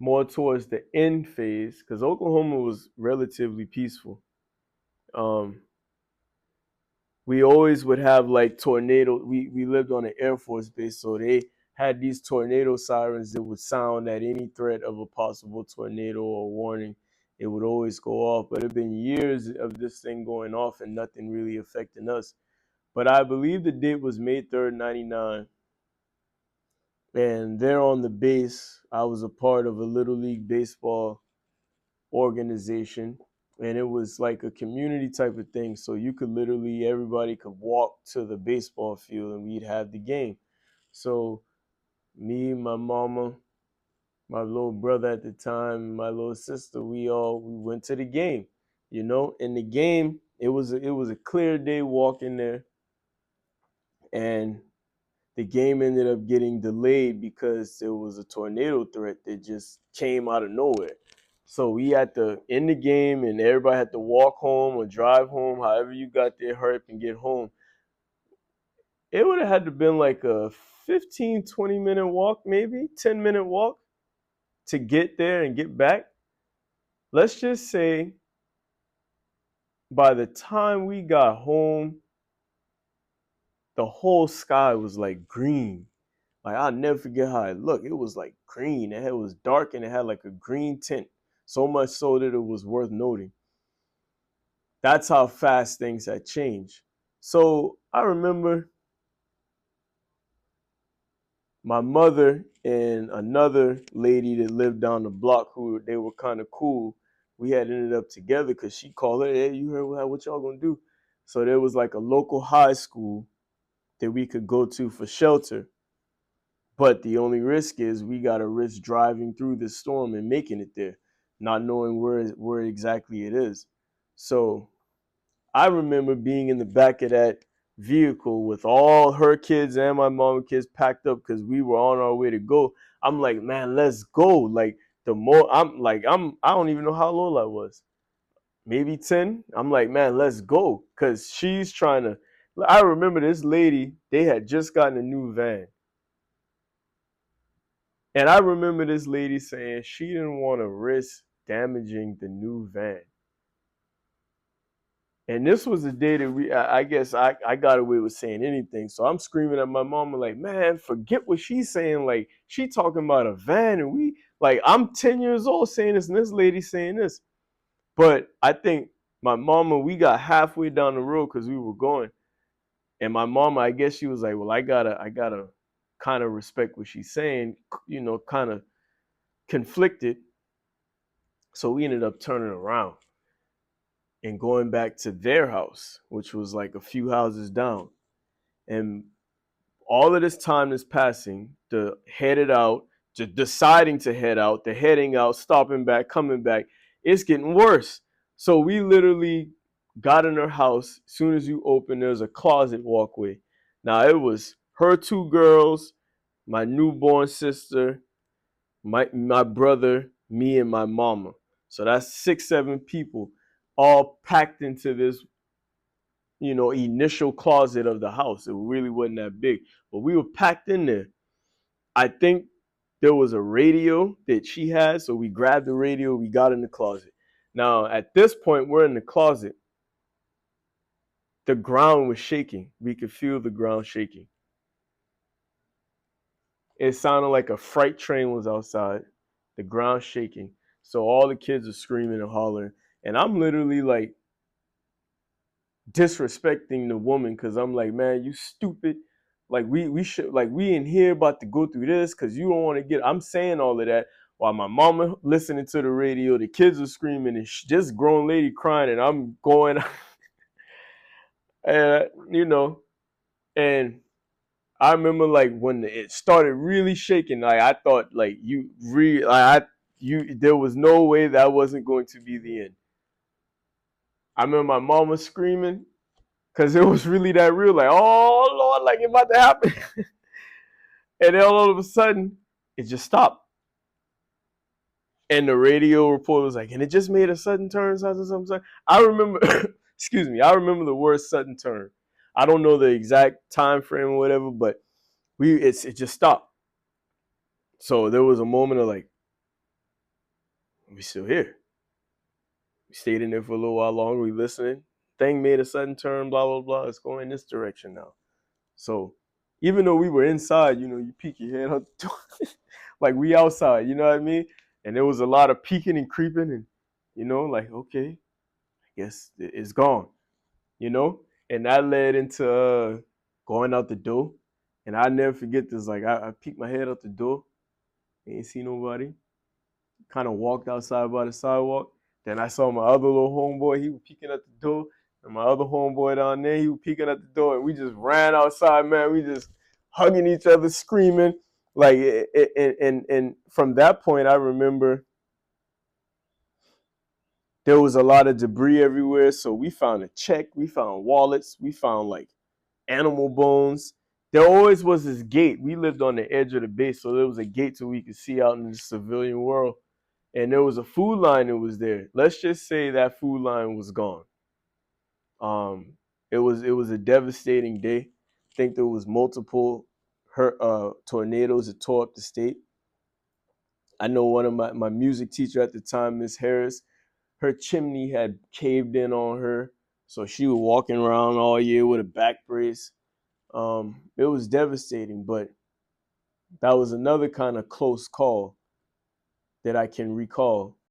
more towards the end phase, because Oklahoma was relatively peaceful. Um, we always would have like tornado. We lived on an Air Force base, so they had these tornado sirens that would sound at any threat of a possible tornado or warning. It would always go off. But it had been years of this thing going off and nothing really affecting us. But I believe the date was May 3rd, '99. And there on the base, I was a part of a little league baseball organization, and it was like a community type of thing. So you could literally, everybody could walk to the baseball field and we'd have the game. So me, my mama, my little brother at the time, my little sister, we went to the game. In the game, it was a clear day walking there, and the game ended up getting delayed because there was a tornado threat that just came out of nowhere. So we had to end the game and everybody had to walk home or drive home, however you got there, hurry up and get home. It would have had to been like a 15, 20-minute walk, maybe 10-minute walk to get there and get back. Let's just say by the time we got home, the whole sky was like green. Like I'll never forget how it looked. It was like green. It was dark and it had like a green tint. So much so that it was worth noting. That's how fast things had changed. So I remember my mother and another lady that lived down the block who they were kind of cool. We had ended up together because she called her, hey, you heard what y'all gonna do? So there was like a local high school that we could go to for shelter. But the only risk is we got to risk driving through the storm and making it there, not knowing where exactly it is. So I remember being in the back of that vehicle with all her kids and my mom and kids packed up because we were on our way to go. I'm like, man, let's go. Like the more I don't even know how old I was. Maybe 10. I'm like, man, let's go. Cause she's trying to I remember this lady, they had just gotten a new van. And I remember this lady saying she didn't want to risk damaging the new van. And this was the day that I guess I got away with saying anything. So I'm screaming at my mom, like, man, forget what she's saying. Like, she talking about a van. And I'm 10 years old saying this, and this lady saying this. But I think my mama, we got halfway down the road because we were going. And my mama, I guess she was like, well, I gotta kind of respect what she's saying, kind of conflicted. So we ended up turning around and going back to their house, which was like a few houses down. And all of this time is passing, the headed out, to deciding to head out, the heading out, stopping back, coming back. It's getting worse. So we literally got in her house. As soon as you open, there's a closet walkway. Now it was her two girls, my newborn sister, my brother, me, and my mama. So that's 6, 7 people all packed into this, initial closet of the house. It really wasn't that big, but we were packed in there. I think there was a radio that she had, so we grabbed the radio, we got in the closet. Now, at this point, we're in the closet. The ground was shaking. We could feel the ground shaking. It sounded like a freight train was outside, the ground shaking. So all the kids are screaming and hollering. And I'm literally like disrespecting the woman because I'm like, man, you stupid. Like we should like we in here about to go through this because you don't want to get. I'm saying all of that while my mama listening to the radio, the kids are screaming, and this grown lady crying, and I'm going, and and I remember like when it started really shaking, like I thought like there was no way that wasn't going to be the end. I remember my mama screaming because it was really that real, like, oh Lord, like it about to happen. And then all of a sudden, it just stopped. And the radio report was like, and it just made a sudden turn, something. I remember, excuse me, I remember the word sudden turn. I don't know the exact time frame or whatever, but it just stopped. So there was a moment of like, We still here. We stayed in there for a little while longer. We listening. Thing made a sudden turn. Blah blah blah. It's going this direction now. So even though we were inside, you peek your head out the door, like we outside. You know what I mean? And there was a lot of peeking and creeping, and like okay, I guess it's gone. And that led into going out the door. And I never forget this. Like I peeked my head out the door, ain't see nobody. Kind of walked outside by the sidewalk. Then I saw my other little homeboy. He was peeking at the door, and my other homeboy down there, he was peeking at the door. And we just ran outside, man. We just hugging each other, screaming. Like, and from that point, I remember there was a lot of debris everywhere. So we found a check, we found wallets, we found like animal bones. There always was this gate. We lived on the edge of the base, so there was a gate so we could see out in the civilian world. And there was a food line that was there. Let's just say that food line was gone. It was a devastating day. I think there was multiple tornadoes that tore up the state. I know one of my music teacher at the time, Miss Harris, her chimney had caved in on her, so she was walking around all year with a back brace. It was devastating, but that was another kind of close call that I can recall.